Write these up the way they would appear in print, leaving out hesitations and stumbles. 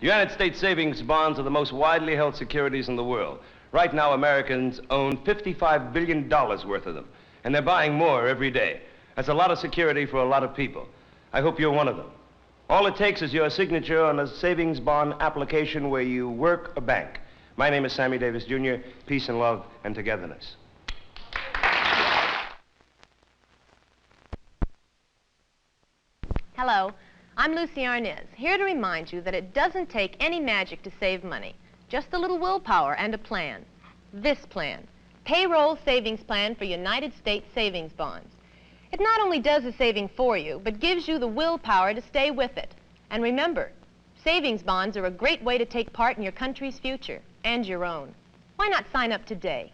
United States savings bonds are the most widely held securities in the world. Right now, Americans own $55 billion worth of them, and they're buying more every day. That's a lot of security for a lot of people. I hope you're one of them. All it takes is your signature on a savings bond application where you work a bank. My name is Sammy Davis, Jr. Peace and love and togetherness. Hello, I'm Lucy Arnez, here to remind you that it doesn't take any magic to save money. Just a little willpower and a plan. This plan, Payroll Savings Plan for United States Savings Bonds. It not only does the saving for you, but gives you the willpower to stay with it. And remember, savings bonds are a great way to take part in your country's future and your own. Why not sign up today?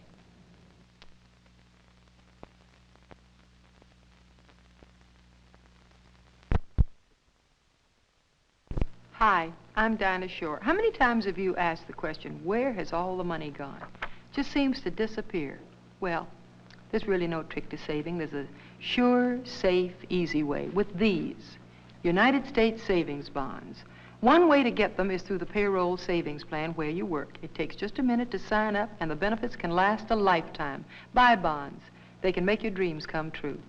Hi, I'm Dinah Shore. How many times have you asked the question, where has all the money gone? Just seems to disappear. Well, there's really no trick to saving. There's a sure, safe, easy way with these United States savings bonds. One way to get them is through the payroll savings plan where you work. It takes just a minute to sign up, and the benefits can last a lifetime. Buy bonds. They can make your dreams come true.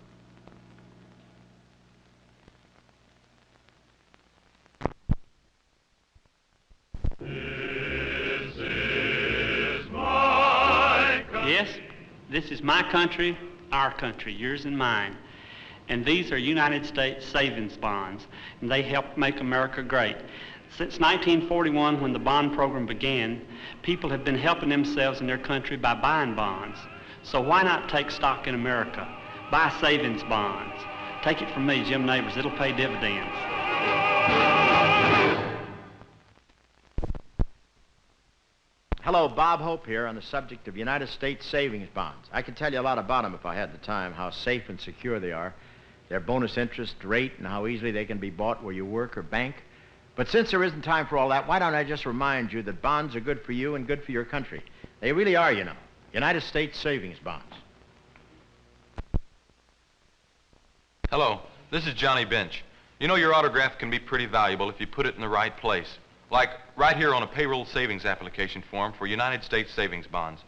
Yes, this is my country, our country, yours and mine. And these are United States savings bonds, and they help make America great. Since 1941, when the bond program began, people have been helping themselves in their country by buying bonds. So why not take stock in America? Buy savings bonds. Take it from me, Jim Neighbors, it'll pay dividends. Hello, Bob Hope here on the subject of United States savings bonds. I could tell you a lot about them if I had the time, how safe and secure they are, their bonus interest rate, and how easily they can be bought where you work or bank. But since there isn't time for all that, why don't I just remind you that bonds are good for you and good for your country. They really are, you know. United States savings bonds. Hello, this is Johnny Bench. You know your autograph can be pretty valuable if you put it in the right place. Like right here on a payroll savings application form for United States savings bonds.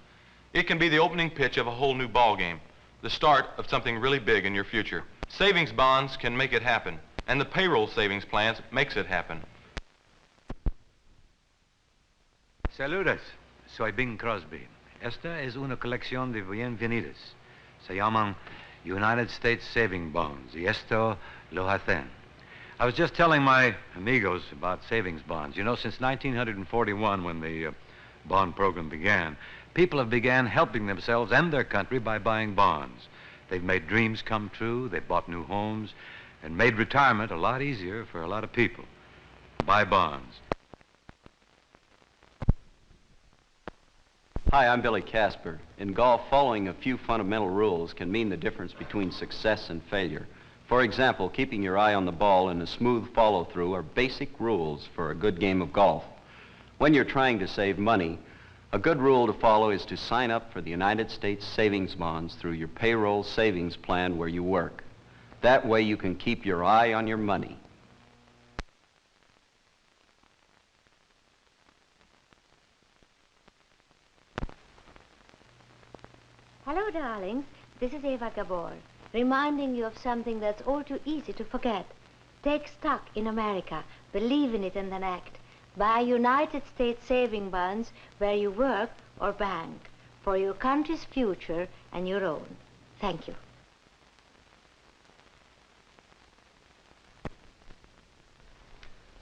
It can be the opening pitch of a whole new ball game, the start of something really big in your future. Savings bonds can make it happen, and the payroll savings plans makes it happen. Saludos, soy Bing Crosby. Esta es una colección de bienvenidos. Se llaman United States Saving Bonds, y esto lo hacen. I was just telling my amigos about savings bonds. You know, since 1941, when the bond program began, people have began helping themselves and their country by buying bonds. They've made dreams come true, they've bought new homes, and made retirement a lot easier for a lot of people. Buy bonds. Hi, I'm Billy Casper. In golf, following a few fundamental rules can mean the difference between success and failure. For example, keeping your eye on the ball and a smooth follow-through are basic rules for a good game of golf. When you're trying to save money, a good rule to follow is to sign up for the United States savings bonds through your payroll savings plan where you work. That way you can keep your eye on your money. Hello, darlings. This is Eva Gabor, reminding you of something that's all too easy to forget. Take stock in America. Believe in it and then act. Buy United States saving bonds where you work or bank for your country's future and your own. Thank you.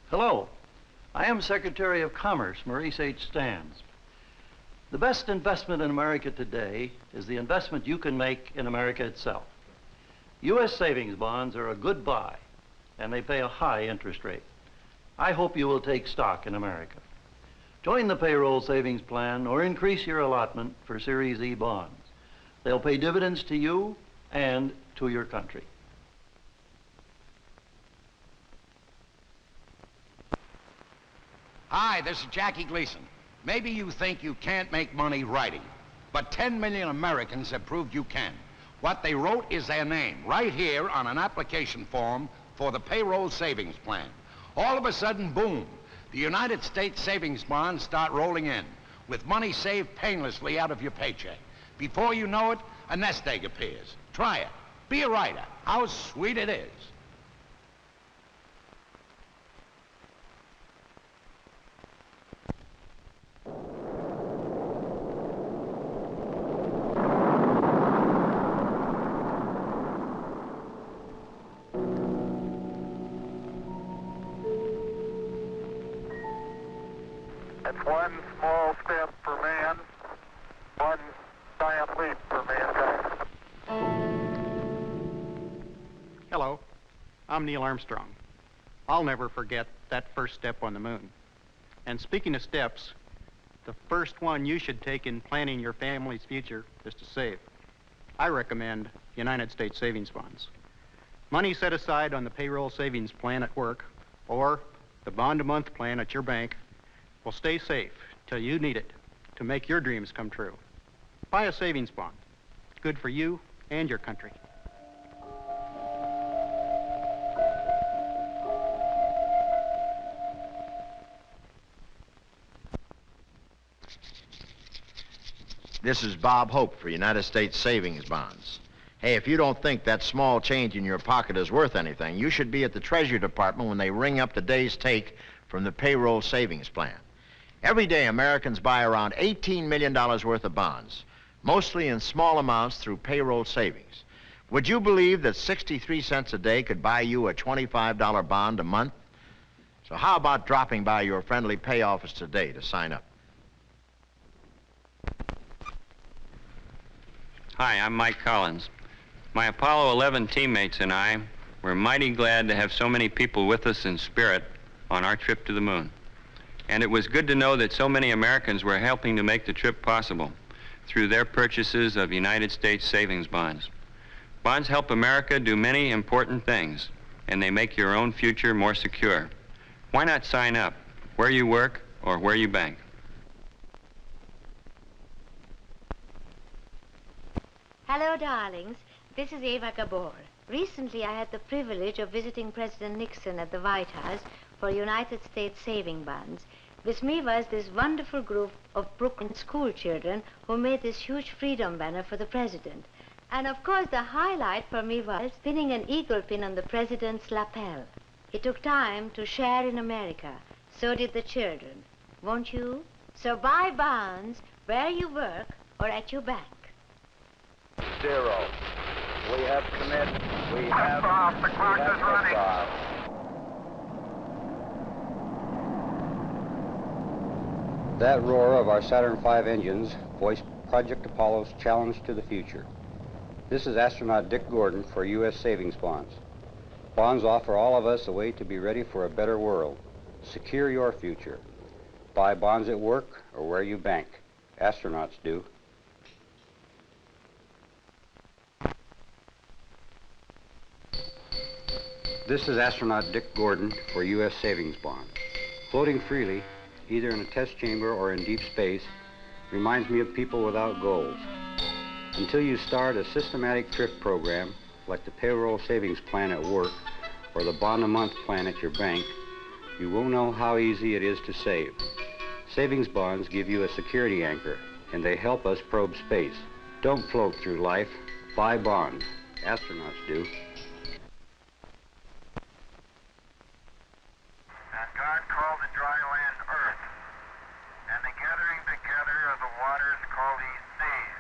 Hello. I am Secretary of Commerce, Maurice H. Stans. The best investment in America today is the investment you can make in America itself. U.S. savings bonds are a good buy, and they pay a high interest rate. I hope you will take stock in America. Join the payroll savings plan or increase your allotment for Series E bonds. They'll pay dividends to you and to your country. Hi, this is Jackie Gleason. Maybe you think you can't make money writing, but 10 million Americans have proved you can. What they wrote is their name, right here on an application form for the payroll savings plan. All of a sudden, boom, The United States savings bonds start rolling in, with money saved painlessly out of your paycheck. Before you know it, a nest egg appears. Try it. Be a writer. How sweet it is. It's one small step for man, one giant leap for mankind. Hello, I'm Neil Armstrong. I'll never forget that first step on the moon. And speaking of steps, the first one you should take in planning your family's future is to save. I recommend United States savings bonds. Money set aside on the payroll savings plan at work or the bond-a-month plan at your bank will stay safe till you need it to make your dreams come true. Buy a savings bond. Good for you and your country. This is Bob Hope for United States Savings Bonds. Hey, if you don't think that small change in your pocket is worth anything, you should be at the Treasury Department when they ring up the day's take from the payroll savings plan. Every day, Americans buy around $18 million worth of bonds, mostly in small amounts through payroll savings. Would you believe that 63 cents a day could buy you a $25 bond a month? So how about dropping by your friendly pay office today to sign up? Hi, I'm Mike Collins. My Apollo 11 teammates and I were mighty glad to have so many people with us in spirit on our trip to the moon. And it was good to know that so many Americans were helping to make the trip possible through their purchases of United States savings bonds. Bonds help America do many important things, and they make your own future more secure. Why not sign up where you work or where you bank? Hello, darlings. This is Eva Gabor. Recently, I had the privilege of visiting President Nixon at the White House for United States saving bonds. With me was this wonderful group of Brooklyn school children who made this huge freedom banner for the president. And of course, the highlight for me was pinning an eagle pin on the president's lapel. He took time to share in America. So did the children. Won't you? So buy bonds where you work or at your bank. 0. We have commit. We have off. The clock is running. That roar of our Saturn V engines voiced Project Apollo's challenge to the future. This is astronaut Dick Gordon for U.S. savings bonds. Bonds offer all of us a way to be ready for a better world. Secure your future. Buy bonds at work or where you bank. Astronauts do. This is astronaut Dick Gordon for U.S. savings bonds. Floating freely, either in a test chamber or in deep space, reminds me of people without goals. Until you start a systematic thrift program, like the payroll savings plan at work or the bond-a-month plan at your bank, you won't know how easy it is to save. Savings bonds give you a security anchor, and they help us probe space. Don't float through life. Buy bonds. Astronauts do. God called the dry land earth, and the gathering together of the waters called he seas.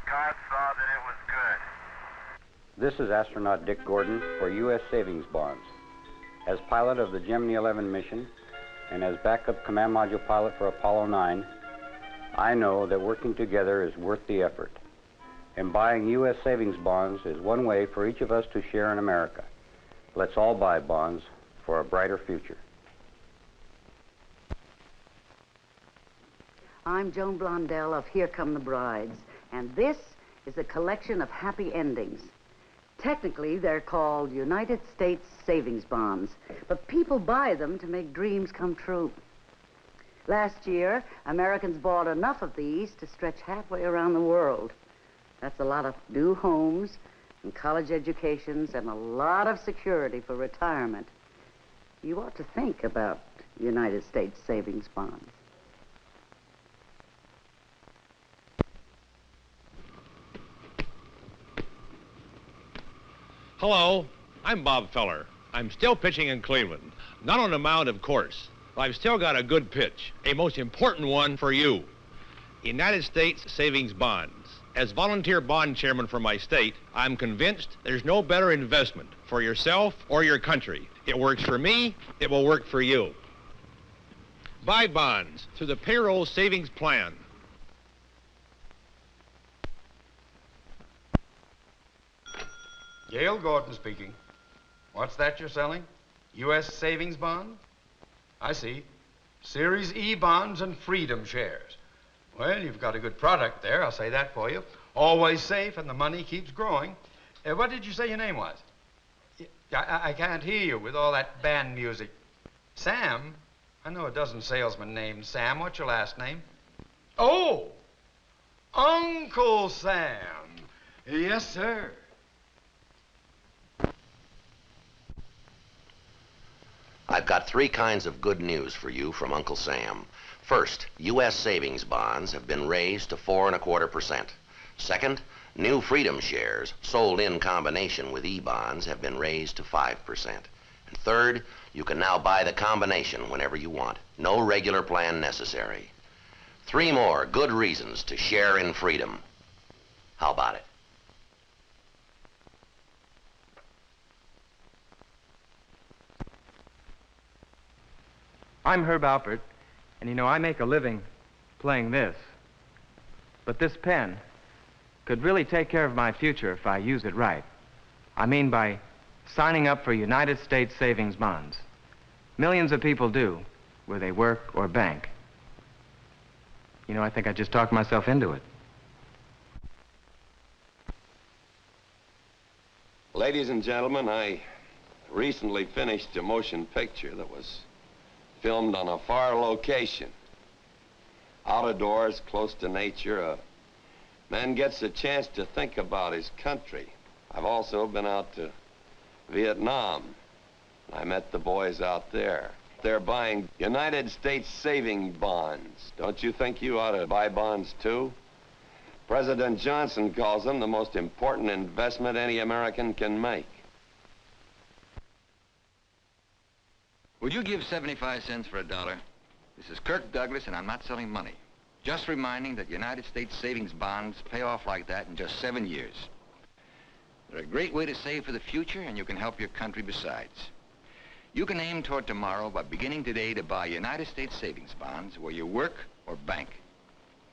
God saw that it was good. This is astronaut Dick Gordon for U.S. savings bonds. As pilot of the Gemini 11 mission and as backup command module pilot for Apollo 9, I know that working together is worth the effort. And buying U.S. savings bonds is one way for each of us to share in America. Let's all buy bonds for a brighter future. I'm Joan Blondell of Here Come the Brides, and this is a collection of happy endings. Technically, they're called United States savings bonds, but people buy them to make dreams come true. Last year, Americans bought enough of these to stretch halfway around the world. That's a lot of new homes and college educations and a lot of security for retirement. You ought to think about United States savings bonds. Hello, I'm Bob Feller. I'm still pitching in Cleveland. Not on the mound, of course, but I've still got a good pitch, a most important one for you. United States savings bonds. As volunteer bond chairman for my state, I'm convinced there's no better investment for yourself or your country. It works for me, it will work for you. Buy bonds through the payroll savings plan. Gail Gordon speaking. What's that you're selling? U.S. savings bonds? I see. Series E bonds and freedom shares. Well, you've got a good product there, I'll say that for you. Always safe and the money keeps growing. What did you say your name was? I can't hear you with all that band music. Sam? I know a dozen salesmen named Sam. What's your last name? Oh! Uncle Sam. Yes, sir. I've got 3 kinds of good news for you from Uncle Sam. First, U.S. savings bonds have been raised to 4.25%. Second, new freedom shares sold in combination with E-bonds have been raised to 5%. And third, you can now buy the combination whenever you want. No regular plan necessary. 3 more good reasons to share in freedom. How about it? I'm Herb Alpert, and you know, I make a living playing this. But this pen could really take care of my future if I use it right. I mean by signing up for United States savings bonds. Millions of people do, where they work or bank. You know, I think I just talked myself into it. Ladies and gentlemen, I recently finished a motion picture that was filmed on a far location. Out of doors, close to nature, a man gets a chance to think about his country. I've also been out to Vietnam. I met the boys out there. They're buying United States saving bonds. Don't you think you ought to buy bonds too? President Johnson calls them the most important investment any American can make. Will you give 75 cents for a dollar? This is Kirk Douglas, and I'm not selling money. Just reminding that United States savings bonds pay off like that in just 7 years. They're a great way to save for the future, and you can help your country besides. You can aim toward tomorrow by beginning today to buy United States savings bonds where you work or bank.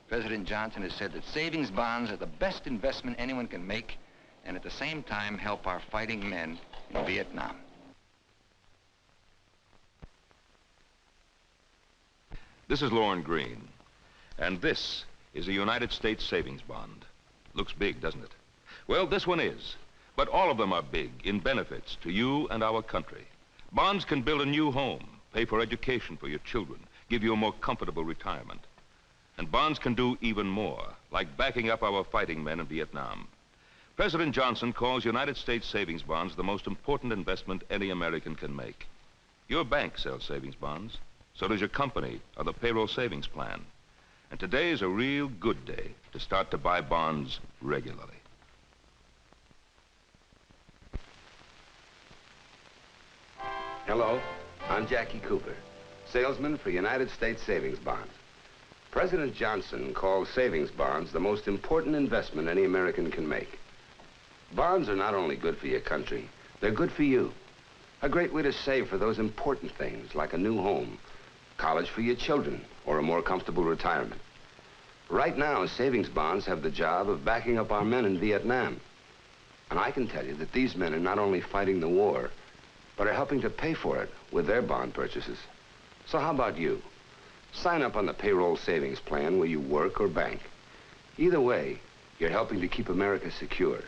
President Johnson has said that savings bonds are the best investment anyone can make, and at the same time help our fighting men in Vietnam. This is Lorne Green, and this is a United States savings bond. Looks big, doesn't it? Well, this one is, but all of them are big in benefits to you and our country. Bonds can build a new home, pay for education for your children, give you a more comfortable retirement. And bonds can do even more, like backing up our fighting men in Vietnam. President Johnson calls United States savings bonds the most important investment any American can make. Your bank sells savings bonds. So does your company or the payroll savings plan. And today is a real good day to start to buy bonds regularly. Hello, I'm Jackie Cooper, salesman for United States savings bonds. President Johnson calls savings bonds the most important investment any American can make. Bonds are not only good for your country, they're good for you. A great way to save for those important things like a new home, college for your children, or a more comfortable retirement. Right now, savings bonds have the job of backing up our men in Vietnam. And I can tell you that these men are not only fighting the war, but are helping to pay for it with their bond purchases. So how about you? Sign up on the payroll savings plan where you work or bank. Either way, you're helping to keep America secure,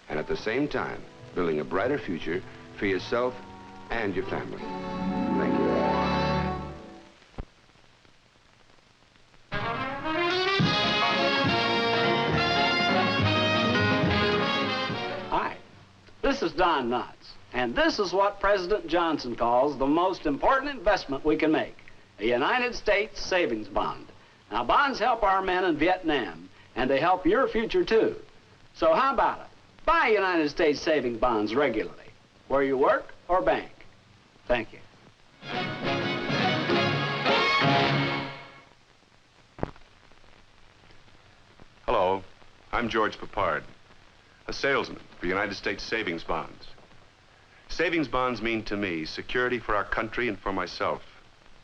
and at the same time, building a brighter future for yourself and your family. Thank you. Hi, this is Don Knotts. And this is what President Johnson calls the most important investment we can make, a United States savings bond. Now, bonds help our men in Vietnam, and they help your future, too. So how about it? Buy United States savings bonds regularly, where you work or bank. Thank you. Hello, I'm George Papard, a salesman for United States savings bonds. Savings bonds mean to me security for our country and for myself.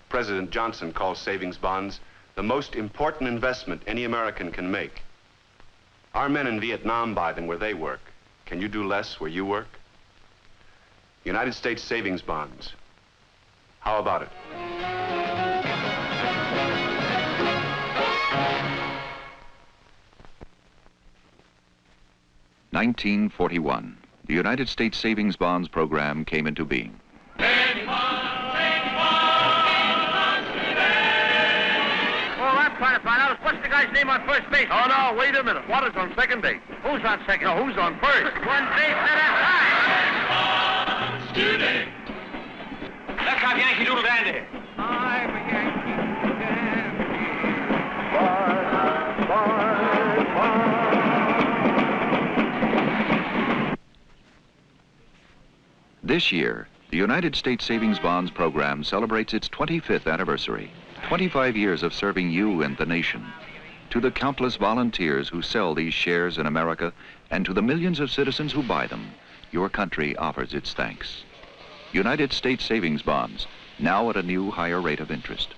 President Johnson calls savings bonds the most important investment any American can make. Our men in Vietnam buy them where they work. Can you do less where you work? United States savings bonds. How about it? (1941), the United States Savings Bonds program came into being. Oh, I'm trying to find out what's the guy's name on first base. Oh, no, wait a minute. What is on second base? Who's on second? No, who's on first? One base at a time. Today. Let's have Yankee Doodle Dandy. I'm a Yankee Doodle Dandy. This year, the United States Savings Bonds program celebrates its 25th anniversary. 25 years of serving you and the nation. To the countless volunteers who sell these shares in America, and to the millions of citizens who buy them, your country offers its thanks. United States Savings Bonds, now at a new higher rate of interest.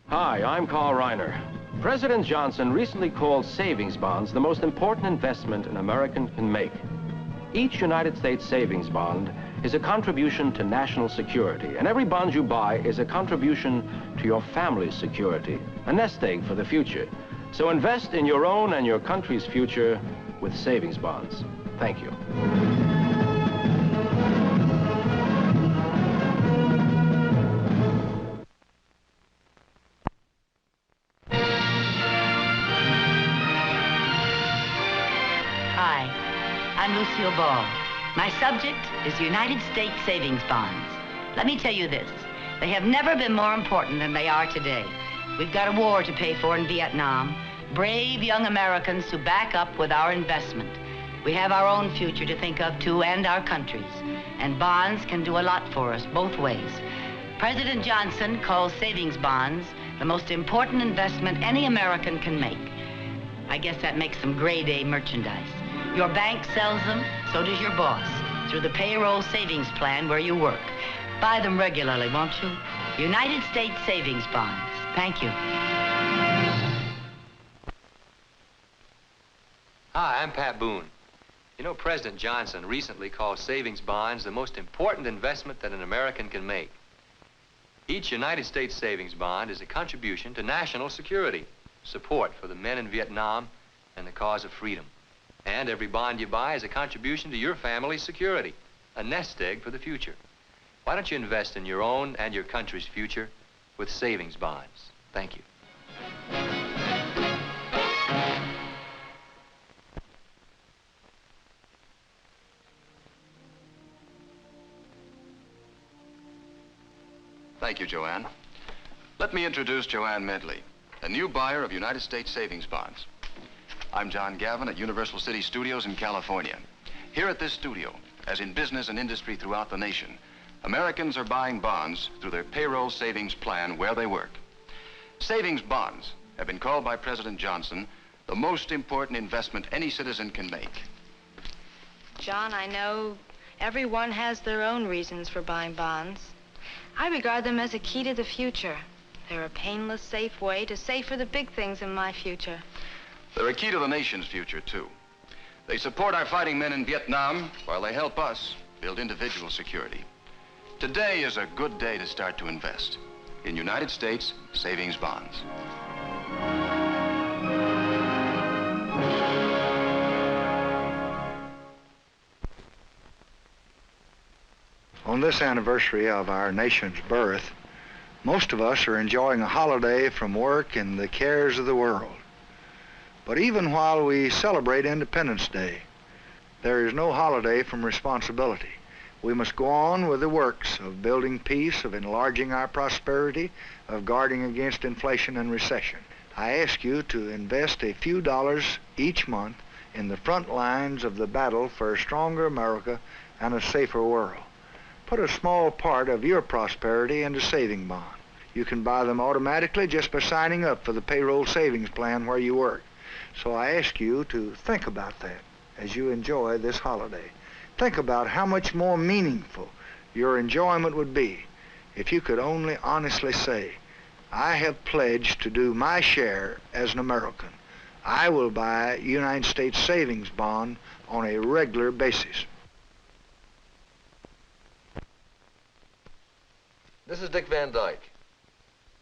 Hi, I'm Carl Reiner. President Johnson recently called savings bonds the most important investment an American can make. Each United States savings bond is a contribution to national security, and every bond you buy is a contribution to your family's security, a nest egg for the future. So invest in your own and your country's future with savings bonds. Thank you. Hi, I'm Lucille Ball. My subject is United States savings bonds. Let me tell you this, they have never been more important than they are today. We've got a war to pay for in Vietnam, brave young Americans who back up with our investment. We have our own future to think of too, and our country's. And bonds can do a lot for us both ways. President Johnson calls savings bonds the most important investment any American can make. I guess that makes them grade A merchandise. Your bank sells them, so does your boss, through the payroll savings plan where you work. Buy them regularly, won't you? United States savings bonds. Thank you. Hi, I'm Pat Boone. You know, President Johnson recently called savings bonds the most important investment that an American can make. Each United States savings bond is a contribution to national security, support for the men in Vietnam, and the cause of freedom. And every bond you buy is a contribution to your family's security, a nest egg for the future. Why don't you invest in your own and your country's future with savings bonds? Thank you. Thank you, Joanne. Let me introduce Joanne Medley, a new buyer of United States savings bonds. I'm John Gavin at Universal City Studios in California. Here at this studio, as in business and industry throughout the nation, Americans are buying bonds through their payroll savings plan where they work. Savings bonds have been called by President Johnson the most important investment any citizen can make. John, I know everyone has their own reasons for buying bonds. I regard them as a key to the future. They're a painless, safe way to save for the big things in my future. They're a key to the nation's future, too. They support our fighting men in Vietnam while they help us build individual security. Today is a good day to start to invest in United States savings bonds. On this anniversary of our nation's birth, Most of us are enjoying a holiday from work and the cares of the world. But even while we celebrate Independence Day, there is no holiday from responsibility. We must go on with the works of building peace, of enlarging our prosperity, of guarding against inflation and recession. I ask you to invest a few dollars each month in the front lines of the battle for a stronger America and a safer world. Put a small part of your prosperity into saving bonds. You can buy them automatically just by signing up for the payroll savings plan where you work. So I ask you to think about that as you enjoy this holiday. Think about how much more meaningful your enjoyment would be if you could only honestly say, I have pledged to do my share as an American. I will buy a United States savings bond on a regular basis. This is Dick Van Dyke.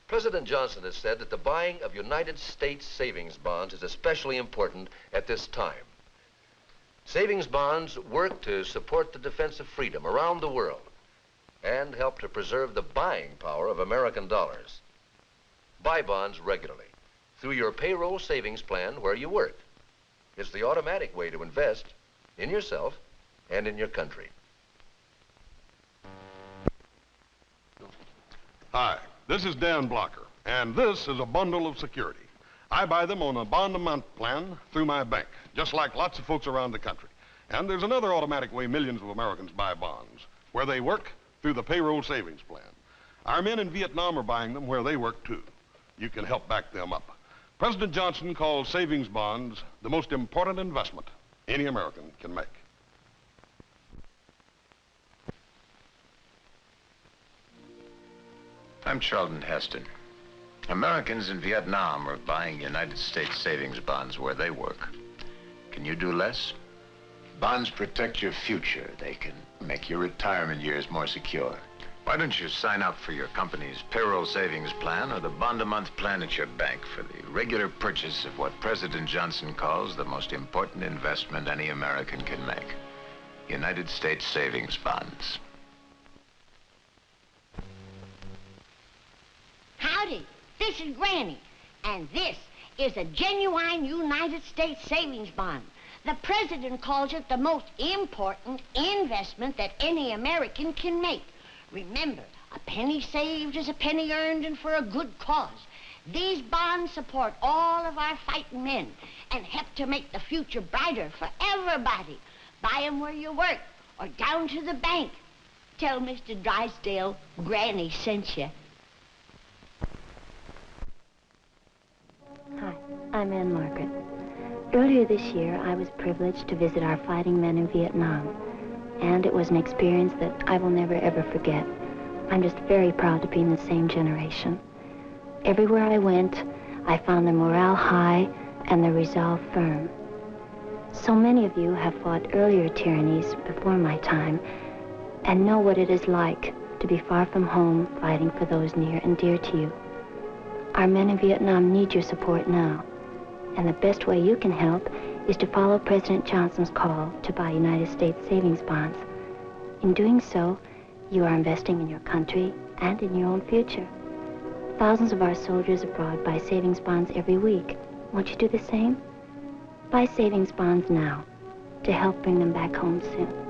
President Johnson has said that the buying of United States savings bonds is especially important at this time. Savings bonds work to support the defense of freedom around the world and help to preserve the buying power of American dollars. Buy bonds regularly through your payroll savings plan where you work. It's the automatic way to invest in yourself and in your country. Hi, this is Dan Blocker, and this is a bundle of security. I buy them on a bond-a-month plan through my bank, just like lots of folks around the country. And there's another automatic way millions of Americans buy bonds, where they work through the payroll savings plan. Our men in Vietnam are buying them where they work, too. You can help back them up. President Johnson calls savings bonds the most important investment any American can make. I'm Charlton Heston. Americans in Vietnam are buying United States savings bonds where they work. Can you do less? Bonds protect your future. They can make your retirement years more secure. Why don't you sign up for your company's payroll savings plan or the bond-a-month plan at your bank for the regular purchase of what President Johnson calls the most important investment any American can make, United States savings bonds. Howdy, this is Granny, and this is a genuine United States savings bond. The president calls it the most important investment that any American can make. Remember, a penny saved is a penny earned, and for a good cause. These bonds support all of our fighting men and help to make the future brighter for everybody. Buy them where you work or down to the bank. Tell Mr. Drysdale Granny sent you. Hi, I'm Ann Margaret. Earlier this year, I was privileged to visit our fighting men in Vietnam, and it was an experience that I will never, ever forget. I'm just very proud to be in the same generation. Everywhere I went, I found their morale high and their resolve firm. So many of you have fought earlier tyrannies before my time and know what it is like to be far from home fighting for those near and dear to you. Our men in Vietnam need your support now, and the best way you can help is to follow President Johnson's call to buy United States savings bonds. In doing so, you are investing in your country and in your own future. Thousands of our soldiers abroad buy savings bonds every week. Won't you do the same? Buy savings bonds now to help bring them back home soon.